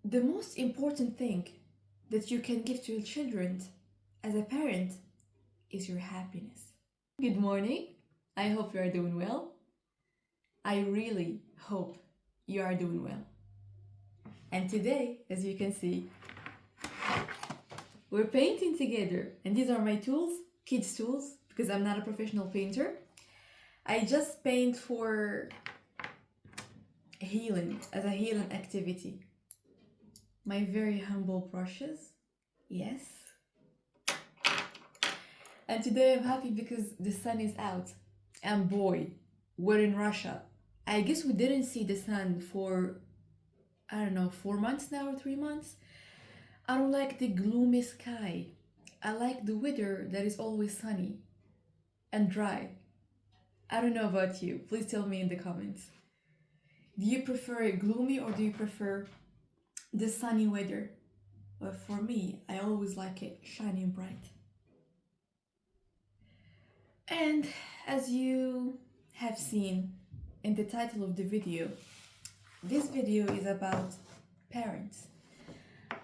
The most important thing that you can give to your children as a parent is your happiness. Good morning. I hope you are doing well. I really hope you are doing well. And today, as you can see, we're painting together. And these are my tools, kids' tools, because I'm not a professional painter. I just paint for healing, as a healing activity. My very humble brushes, yes. And today I'm happy because the sun is out. And boy, we're in Russia. I guess we didn't see the sun for, I don't know, 4 months now or 3 months. I don't like the gloomy sky. I like the weather that is always sunny and dry. I don't know about you. Please tell me in the comments. Do you prefer gloomy or do you prefer the sunny weather? Well, for me, I always like it shining bright. And as you have seen in the title of the video, this video is about parents.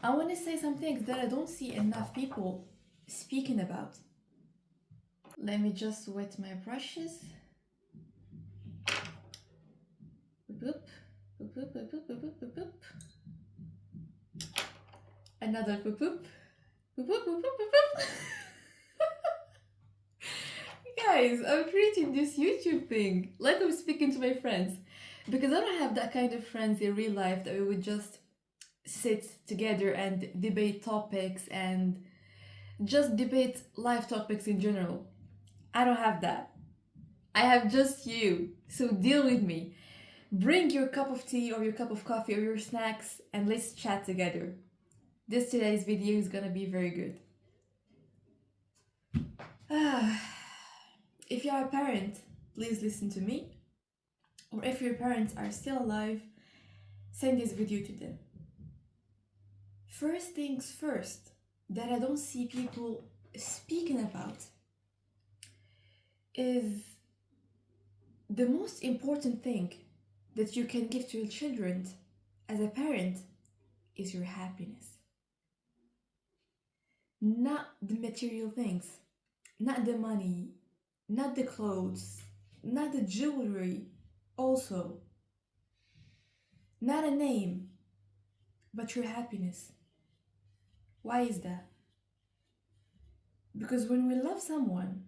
I want to say some things that I don't see enough people speaking about. Let me just wet my brushes. Boop, boop, boop, boop, boop, boop, boop, boop, boop. Another boop, boop, boop, boop, boop, boop, boop. Guys, I'm creating this YouTube thing like I'm speaking to my friends, because I don't have that kind of friends in real life that we would just sit together and debate topics and just debate life topics in general. I don't have that. I have just you. So deal with me. Bring your cup of tea or your cup of coffee or your snacks and let's chat together. Today's video is gonna be very good. If you are a parent, please listen to me. Or if your parents are still alive, send this video to them. First things first, that I don't see people speaking about is the most important thing that you can give to your children as a parent is your happiness. Not the material things, not the money, not the clothes, not the jewelry, also. Not a name, but your happiness. Why is that? Because when we love someone,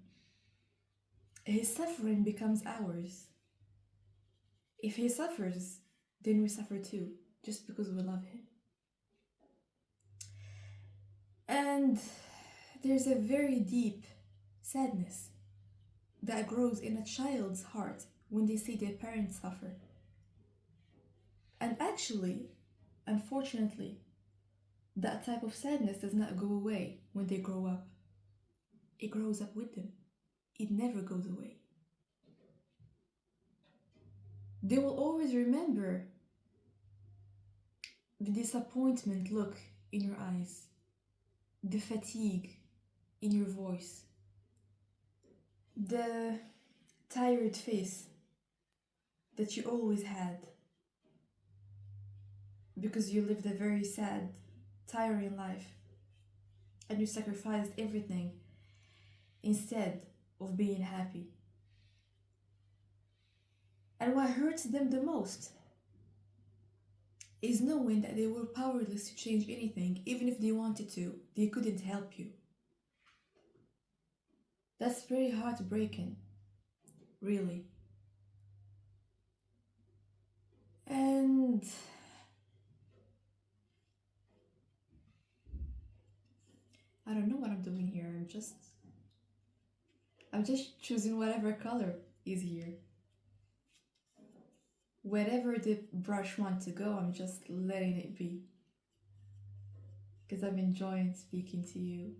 his suffering becomes ours. If he suffers, then we suffer too, just because we love him. And there's a very deep sadness that grows in a child's heart when they see their parents suffer. And actually, unfortunately, that type of sadness does not go away when they grow up. It grows up with them. It never goes away. They will always remember the disappointment look in your eyes, the fatigue in your voice, the tired face that you always had, because you lived a very sad, tiring life and you sacrificed everything instead of being happy. And what hurts them the most is knowing that they were powerless to change anything. Even if they wanted to, they couldn't help you. That's very heartbreaking, really. And I don't know what I'm doing here. I'm just choosing whatever color is here. Wherever the brush wants to go, I'm just letting it be. Because I'm enjoying speaking to you.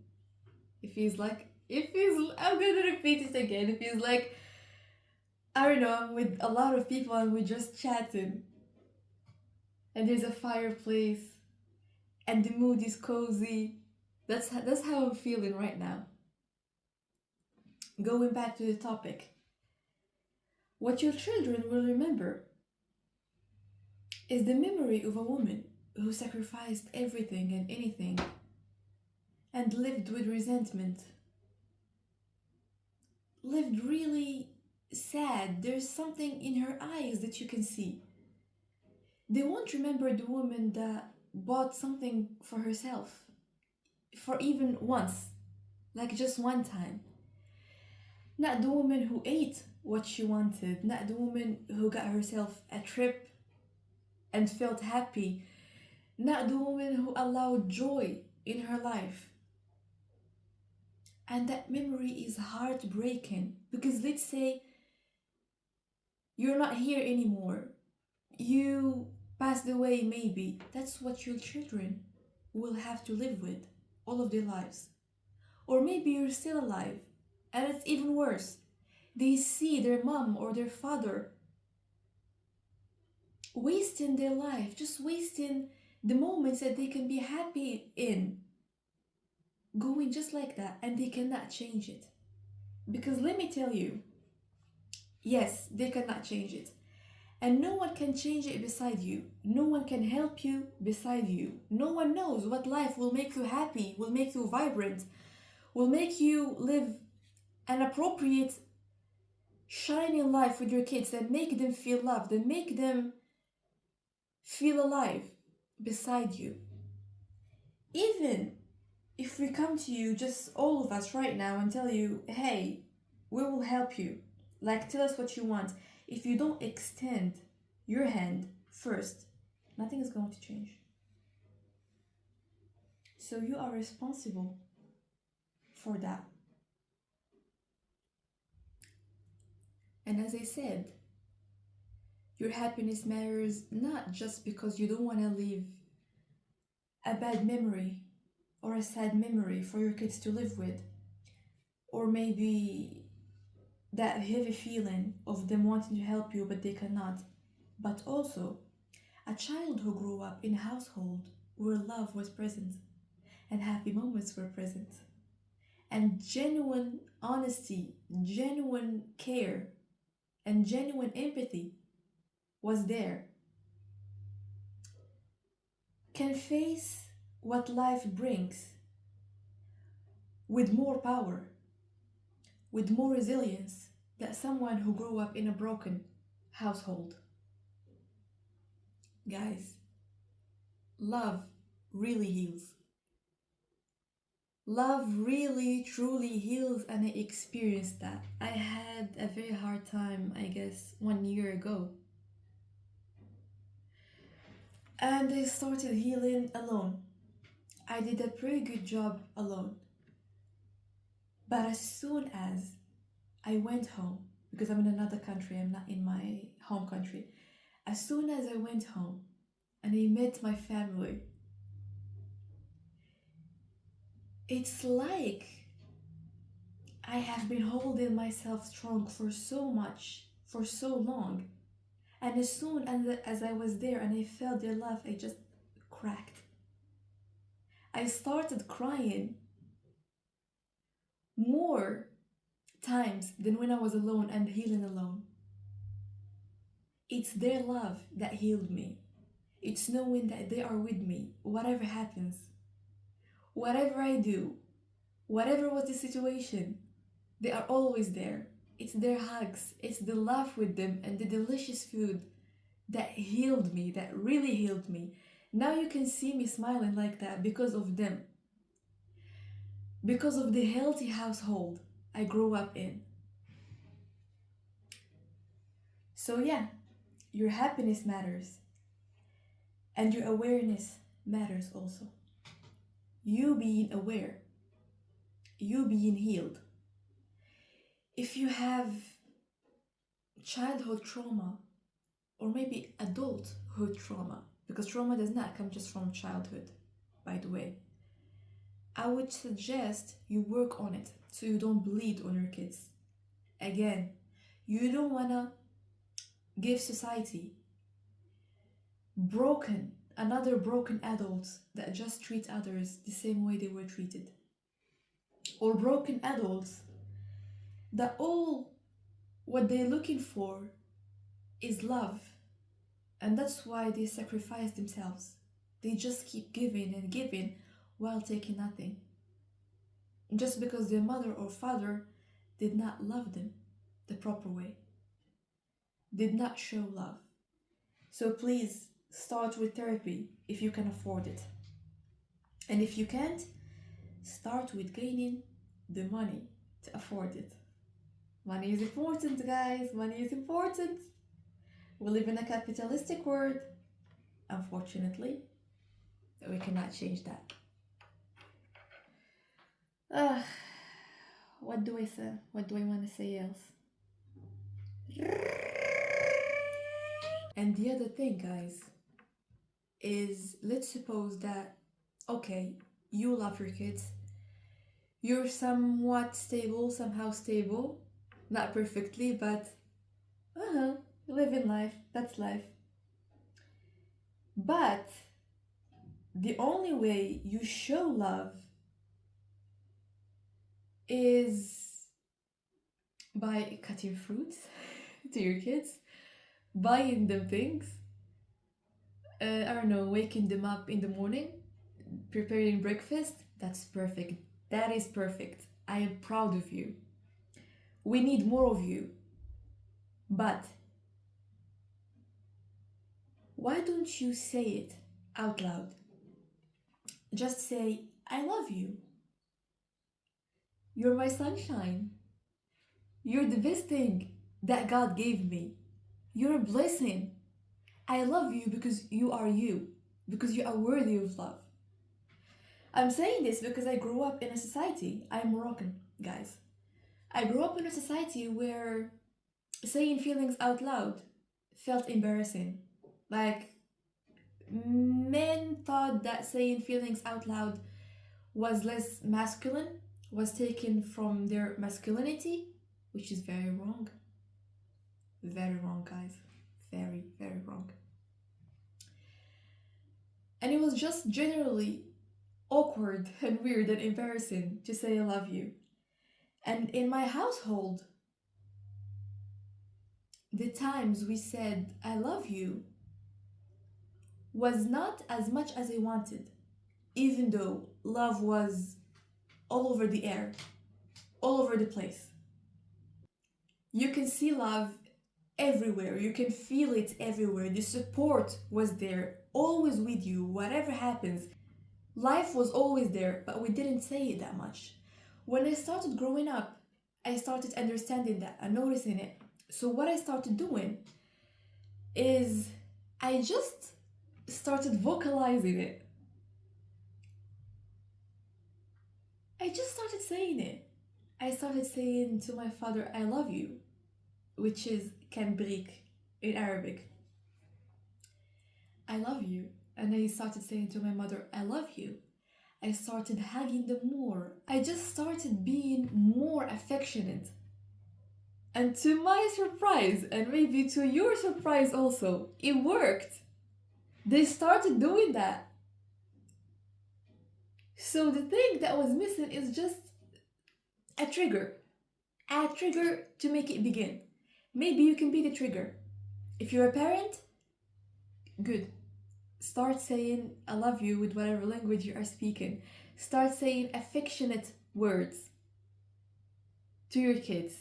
I'm gonna repeat it again. It feels like, I don't know, I'm with a lot of people and we're just chatting. And there's a fireplace. And the mood is cozy. That's how I'm feeling right now. Going back to the topic. What your children will remember is the memory of a woman who sacrificed everything and anything and lived with resentment, lived really sad. There's something in her eyes that you can see. They won't remember the woman that bought something for herself, for even once, like just one time. Not the woman who ate what she wanted, not the woman who got herself a trip and felt happy, not the woman who allowed joy in her life. And that memory is heartbreaking because let's say you're not here anymore, you passed away, maybe. That's what your children will have to live with all of their lives. Or maybe you're still alive, and it's even worse. They see their mom or their father wasting their life, just wasting the moments that they can be happy in, going just like that, and they cannot change it. Because let me tell you, yes, they cannot change it. And no one can change it beside you. No one can help you beside you. No one knows what life will make you happy, will make you vibrant, will make you live an appropriate, shining life with your kids that make them feel loved, that make them feel alive beside you. Even if we come to you, just all of us right now, and tell you, hey, we will help you, like tell us what you want, if you don't extend your hand first, nothing is going to change. So you are responsible for that. And as I said, your happiness matters not just because you don't want to leave a bad memory or a sad memory for your kids to live with, or maybe that heavy feeling of them wanting to help you but they cannot, but also a child who grew up in a household where love was present and happy moments were present and genuine honesty, genuine care, and genuine empathy was there, can face what life brings with more power, with more resilience than someone who grew up in a broken household. Guys, love really heals. Love really truly heals, and I experienced that. I had a very hard time, I guess, 1 year ago. And I started healing alone. I did a pretty good job alone. But as soon as I went home, because I'm in another country, I'm not in my home country. As soon as I went home and I met my family, it's like I have been holding myself strong for so much, for so long. And as soon as I was there and I felt their love, I just cracked. I started crying more times than when I was alone and healing alone. It's their love that healed me. It's knowing that they are with me, whatever happens, whatever I do, whatever was the situation, they are always there. It's their hugs, it's the laugh with them, and the delicious food that healed me, that really healed me. Now you can see me smiling like that because of them, because of the healthy household I grew up in. So, yeah, your happiness matters, and your awareness matters also. You being aware, you being healed. If you have childhood trauma, or maybe adulthood trauma, because trauma does not come just from childhood, by the way, I would suggest you work on it so you don't bleed on your kids. Again, you don't want to give society another broken adults that just treat others the same way they were treated, or broken adults that all what they're looking for is love, and that's why they sacrifice themselves They just keep giving and giving while taking nothing. Just because their mother or father did not love them the proper way, did not show love. So please start with therapy if you can afford it. And if you can't, start with gaining the money to afford it. Money is important, guys. Money is important. We live in a capitalistic world. Unfortunately, we cannot change that. What do I say? What do I want to say else? And the other thing, guys, is let's suppose that, okay, you love your kids, you're somewhat stable, somehow stable, not perfectly, but living life, that's life. But the only way you show love is by cutting fruits to your kids, buying them things, I don't know, waking them up in the morning, preparing breakfast. That's perfect. That is perfect. I am proud of you. We need more of you. But why don't you say it out loud? Just say, I love you. You're my sunshine. You're the best thing that God gave me. You're a blessing. I love you because you are you, because you are worthy of love. I'm saying this because I grew up in a society. I'm Moroccan, guys. I grew up in a society where saying feelings out loud felt embarrassing. Like, men thought that saying feelings out loud was less masculine, was taken from their masculinity, which is very wrong. Very wrong, guys. Very, very wrong. And it was just generally awkward and weird and embarrassing to say I love you. And in my household, the times we said I love you was not as much as I wanted, even though love was all over the air, all over the place. You can see love everywhere, you can feel it everywhere. The support was there, always with you, whatever happens. Life was always there, but we didn't say it that much. When I started growing up, I started understanding that and noticing it. So what I started doing is I just started vocalizing it. I just started saying it. I started saying to my father, I love you, which is kanbrik in Arabic. I love you. And I started saying to my mother, I love you. I started hugging them more. I just started being more affectionate. And to my surprise, and maybe to your surprise also, it worked. They started doing that. So the thing that was missing is just a trigger. A trigger to make it begin. Maybe you can be the trigger. If you're a parent, good. Start saying I love you with whatever language you are speaking. Start saying affectionate words to your kids.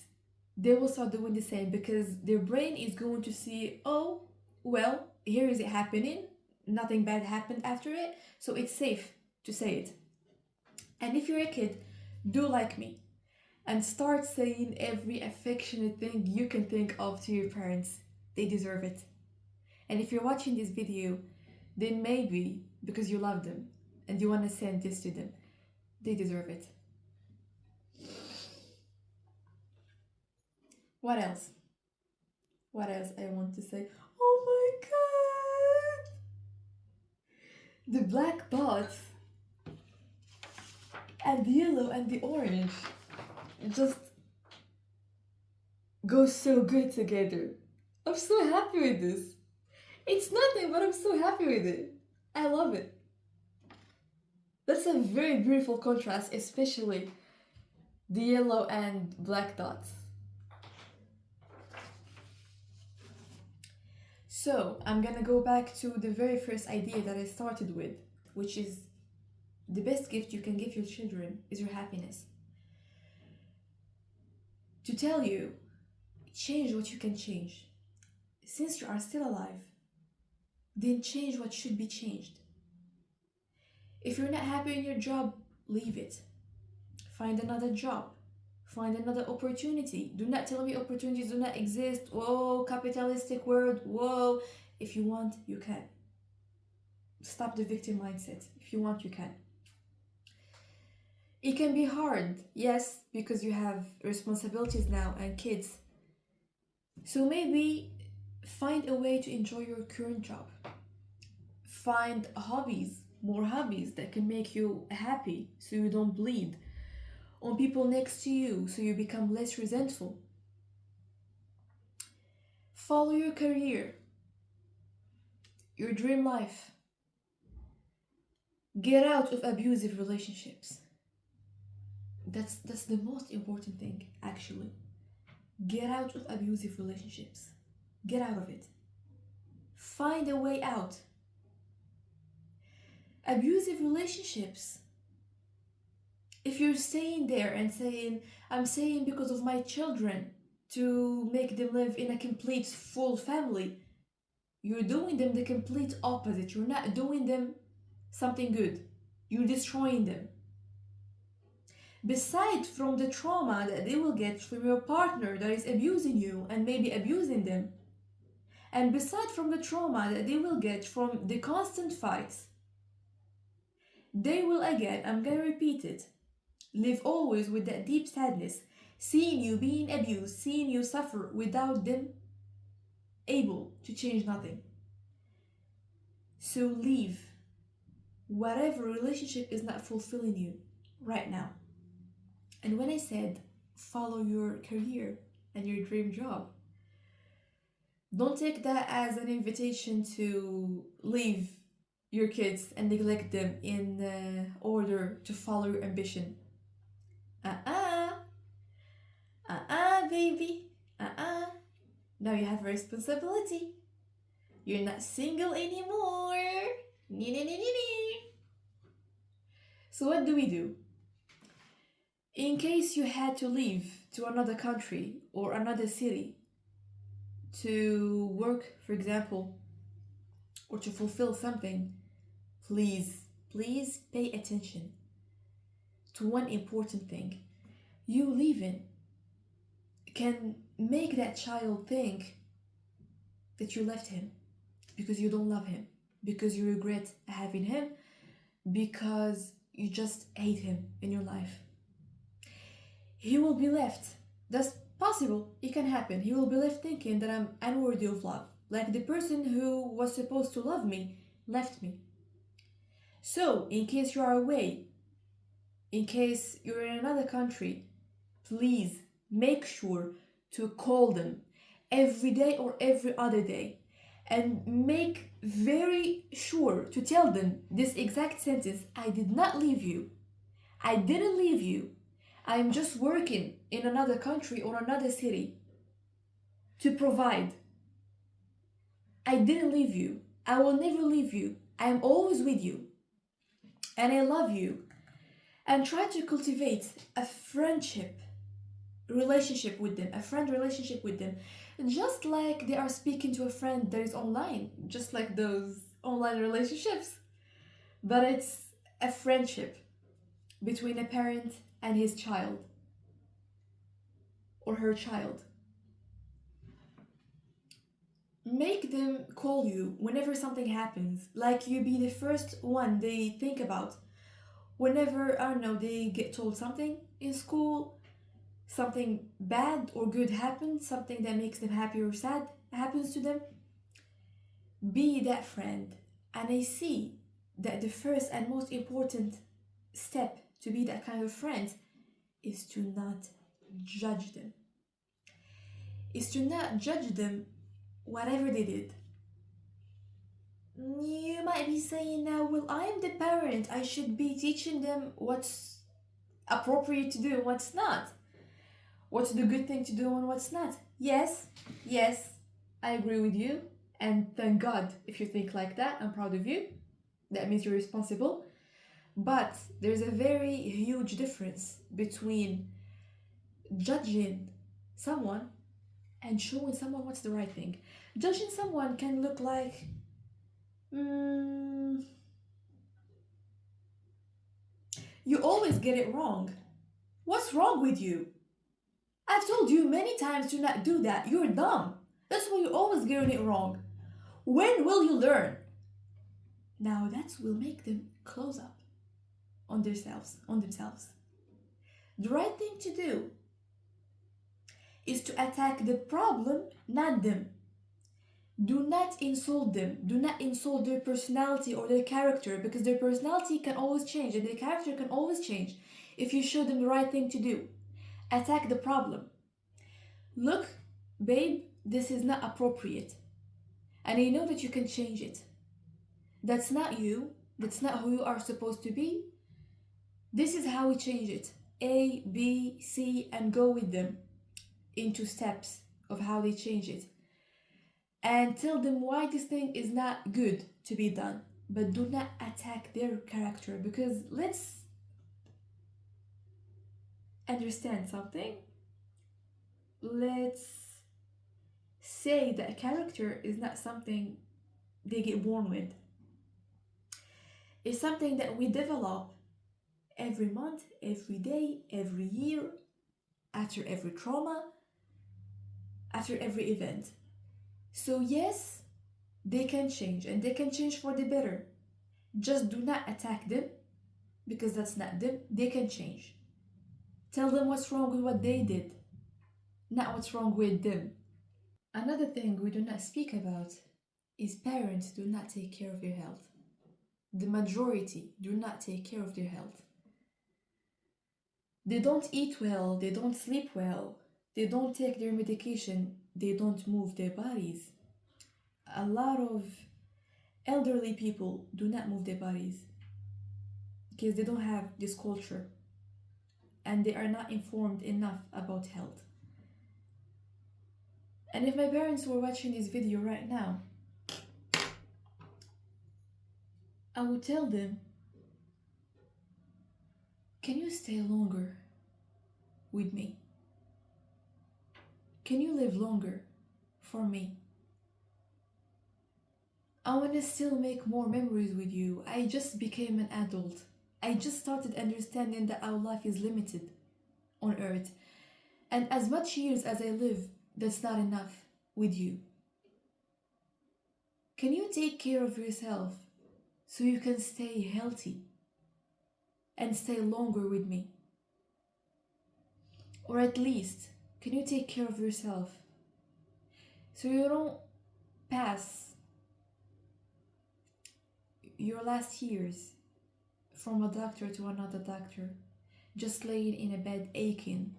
They will start doing the same because their brain is going to see, oh, well, here is it happening. Nothing bad happened after it, so it's safe to say it. And if you're a kid, do like me and start saying every affectionate thing you can think of to your parents. They deserve it. And if you're watching this video, then maybe because you love them and you want to send this to them, they deserve it. What else? What else I want to say? Oh my god! The black dots and the yellow and the orange just go so good together. I'm so happy with this. It's nothing, but I'm so happy with it. I love it. That's a very beautiful contrast, especially the yellow and black dots. So I'm gonna go back to the very first idea that I started with, which is the best gift you can give your children is your happiness. To tell you, change what you can change. Since you are still alive, then change what should be changed. If you're not happy in your job, leave it. Find another job. Find another opportunity. Do not tell me opportunities do not exist. Whoa, capitalistic world. Whoa. If you want, you can. Stop the victim mindset. If you want, you can. It can be hard, yes, because you have responsibilities now and kids. So maybe find a way to enjoy your current job. Find hobbies, more hobbies that can make you happy so you don't bleed on people next to you so you become less resentful. Follow your career, your dream life. Get out of abusive relationships. That's the most important thing, actually. Get out of abusive relationships. Get out of it. Find a way out. Abusive relationships, if you're staying there and saying, I'm saying because of my children to make them live in a complete full family, you're doing them the complete opposite. You're not doing them something good. You're destroying them. Beside from the trauma that they will get from your partner that is abusing you and maybe abusing them, and beside from the trauma that they will get from the constant fights, they will again, I'm gonna repeat it, live always with that deep sadness, seeing you being abused, seeing you suffer without them able to change nothing. So leave whatever relationship is not fulfilling you right now. And when I said follow your career and your dream job, don't take that as an invitation to leave your kids and neglect them in order to follow your ambition. Baby. Now you have a responsibility. You're not single anymore. So what do we do? In case you had to leave to another country or another city to work, for example, or to fulfill something, please pay attention to one important thing. You leaving can make that child think that you left him because you don't love him, because you regret having him, because you just hate him in your life. He will be left. That's possible. It can happen. He will be left thinking that I'm unworthy of love. Like the person who was supposed to love me left me. So, in case you are away, in case you're in another country, please make sure to call them every day or every other day and make very sure to tell them this exact sentence: I did not leave you. I didn't leave you. I'm just working in another country or another city to provide. I didn't leave you. I will never leave you. I am always with you. And I love you. And try to cultivate a friendship relationship with them, a friend relationship with them. Just like they are speaking to a friend that is online, just like those online relationships. But it's a friendship between a parent and his child or her child. Make them call you whenever something happens, like you be the first one they think about. Whenever, I don't know, they get told something in school, something bad or good happens, something that makes them happy or sad happens to them, be that friend. And I see that the first and most important step to be that kind of friend is to not judge them. Is to not judge them whatever they did. You might be saying now, well, I'm the parent. I should be teaching them what's appropriate to do and what's not. What's the good thing to do and what's not. Yes, I agree with you. And thank God if you think like that. I'm proud of you. That means you're responsible. But there's a very huge difference between judging someone and showing someone what's the right thing. Judging someone can look like, you always get it wrong. What's wrong with you? I've told you many times to not do that. You're dumb. That's why you're always getting it wrong. When will you learn? Now that will make them close up on themselves. The right thing to do is to attack the problem, not them. Do not insult them. Do not insult their personality or their character, because their personality can always change and their character can always change if you show them the right thing to do. Attack the problem. Look, babe, this is not appropriate. And I know that you can change it. That's not you. That's not who you are supposed to be. This is how we change it. A, B, C, and go with them into steps of how they change it. And tell them why this thing is not good to be done. But do not attack their character, because let's understand something. Let's say that a character is not something they get born with. It's something that we develop every month, every day, every year, after every trauma, after every event. So yes, they can change, and they can change for the better. Just do not attack them, because that's not them. They can change. Tell them what's wrong with what they did, not what's wrong with them. Another thing we do not speak about is parents do not take care of their health. The majority do not take care of their health. They don't eat well, they don't sleep well, they don't take their medication, they don't move their bodies. A lot of elderly people do not move their bodies because they don't have this culture and they are not informed enough about health. And if my parents were watching this video right now, I would tell them, can you stay longer with me? Can you live longer for me? I want to still make more memories with you. I just became an adult. I just started understanding that our life is limited on earth. And as much years as I live, that's not enough with you. Can you take care of yourself so you can stay healthy and stay longer with me? Or at least, can you take care of yourself so you don't pass your last years from a doctor to another doctor, just laying in a bed aching?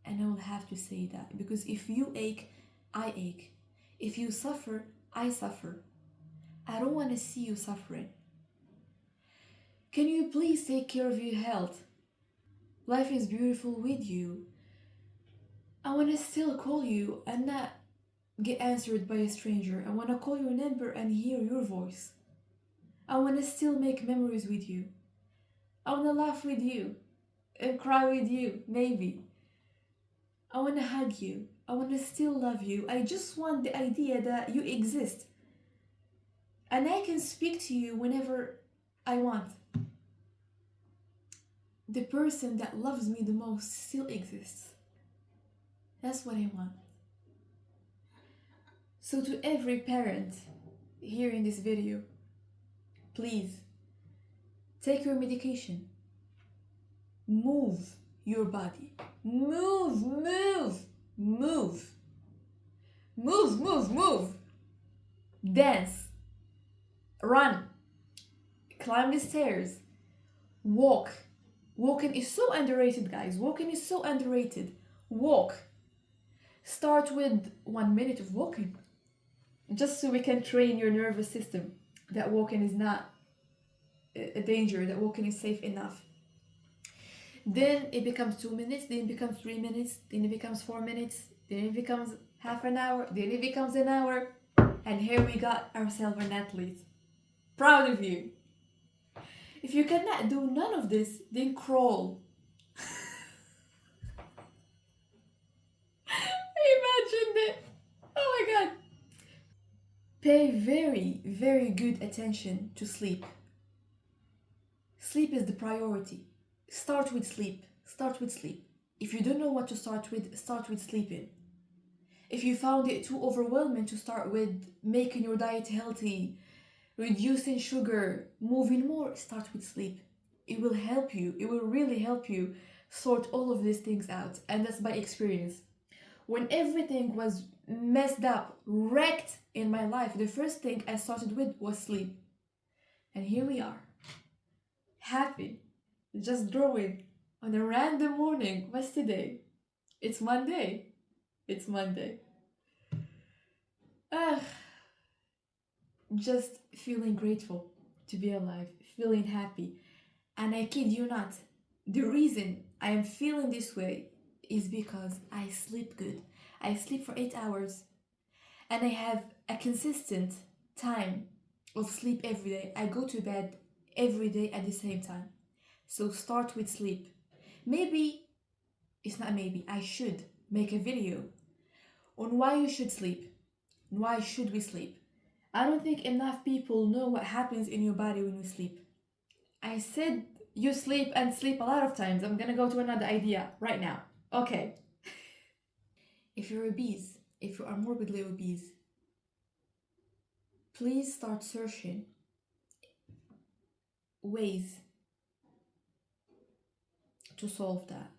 And I will have to say that, because if you ache, I ache. If you suffer, I suffer. I don't want to see you suffering. Can you please take care of your health? Life is beautiful with you. I want to still call you and not get answered by a stranger. I want to call your number and hear your voice. I want to still make memories with you. I want to laugh with you and cry with you, maybe. I want to hug you. I want to still love you. I just want the idea that you exist. And I can speak to you whenever I want. The person that loves me the most still exists. That's what I want. So to every parent hearing this video, please take your medication. Move your body. Move, move, move. Move, move, move. Dance. Run. Climb the stairs. Walk. Walking is so underrated, guys. Walking is so underrated. Walk. Start with 1 minute of walking, just so we can train your nervous system that walking is not a danger, that walking is safe enough. Then it becomes 2 minutes, then it becomes 3 minutes, then it becomes 4 minutes, then it becomes half an hour, then it becomes an hour. And here we got ourselves an athlete. Proud of you. If you cannot do none of this, then crawl. Imagine that. Oh my god. Pay very, very good attention to sleep. Sleep is the priority. Start with sleep. Start with sleep. If you don't know what to start with sleeping. If you found it too overwhelming to start with making your diet healthy, reducing sugar, moving more, start with sleep. It will help you. It will really help you sort all of these things out. And that's by experience. When everything was messed up, wrecked in my life, the first thing I started with was sleep. And here we are. Happy. Just growing on a random morning. What's today? It's Monday. It's Monday. Just feeling grateful to be alive, feeling happy. And I kid you not, the reason I am feeling this way is because I sleep good. I sleep for 8 hours and I have a consistent time of sleep every day. I go to bed every day at the same time. So start with sleep. I should make a video on why you should sleep. Why should we sleep? I don't think enough people know what happens in your body when you sleep. I said you sleep and sleep a lot of times. I'm gonna go to another idea right now. Okay. If you're obese, if you are morbidly obese, please start searching ways to solve that,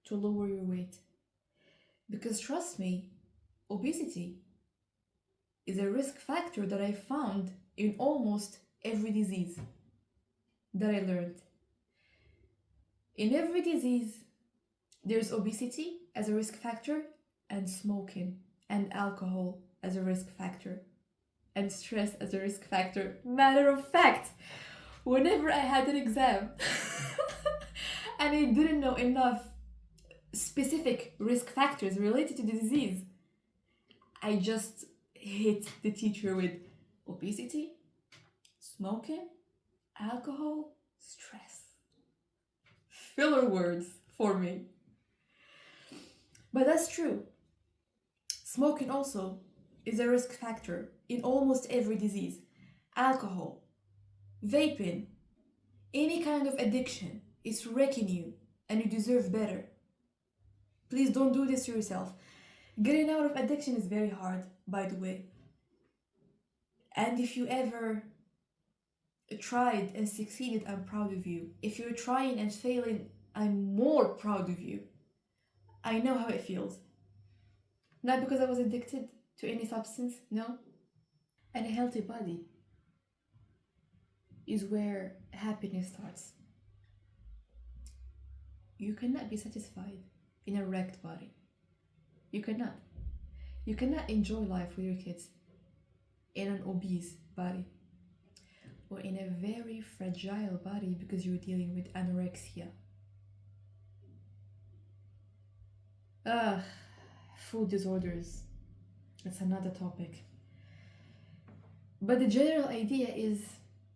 to lower your weight. Because trust me, obesity is a risk factor that I found in almost every disease that I learned. In every disease, there's obesity as a risk factor, and smoking and alcohol as a risk factor, and stress as a risk factor. Matter of fact, whenever I had an exam and I didn't know enough specific risk factors related to the disease, I just hit the teacher with obesity, smoking, alcohol, stress. Filler words for me. But that's true. Smoking also is a risk factor in almost every disease. Alcohol, vaping, any kind of addiction is wrecking you and you deserve better. Please don't do this to yourself. Getting out of addiction is very hard, by the way. And if you ever tried and succeeded, I'm proud of you. If you're trying and failing, I'm more proud of you. I know how it feels. Not because I was addicted to any substance, no. And a healthy body is where happiness starts. You cannot be satisfied in a wrecked body. You cannot. You cannot enjoy life with your kids in an obese body or in a very fragile body because you're dealing with anorexia. Food disorders. That's another topic. But the general idea is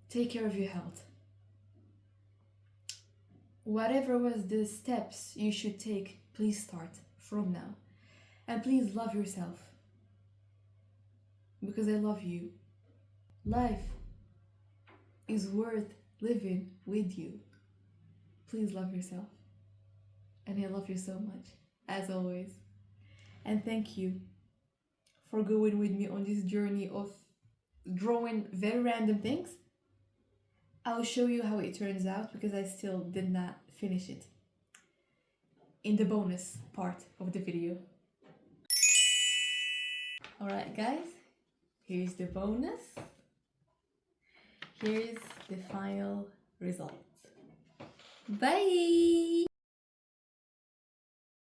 take care of your health. Whatever was the steps you should take, please start from now. And please love yourself. Because I love you. Life is worth living with you. Please love yourself. And I love you so much, as always. And thank you for going with me on this journey of drawing very random things. I'll show you how it turns out because I still did not finish it in the bonus part of the video. Alright guys, here's the bonus. Here's the final result. Bye!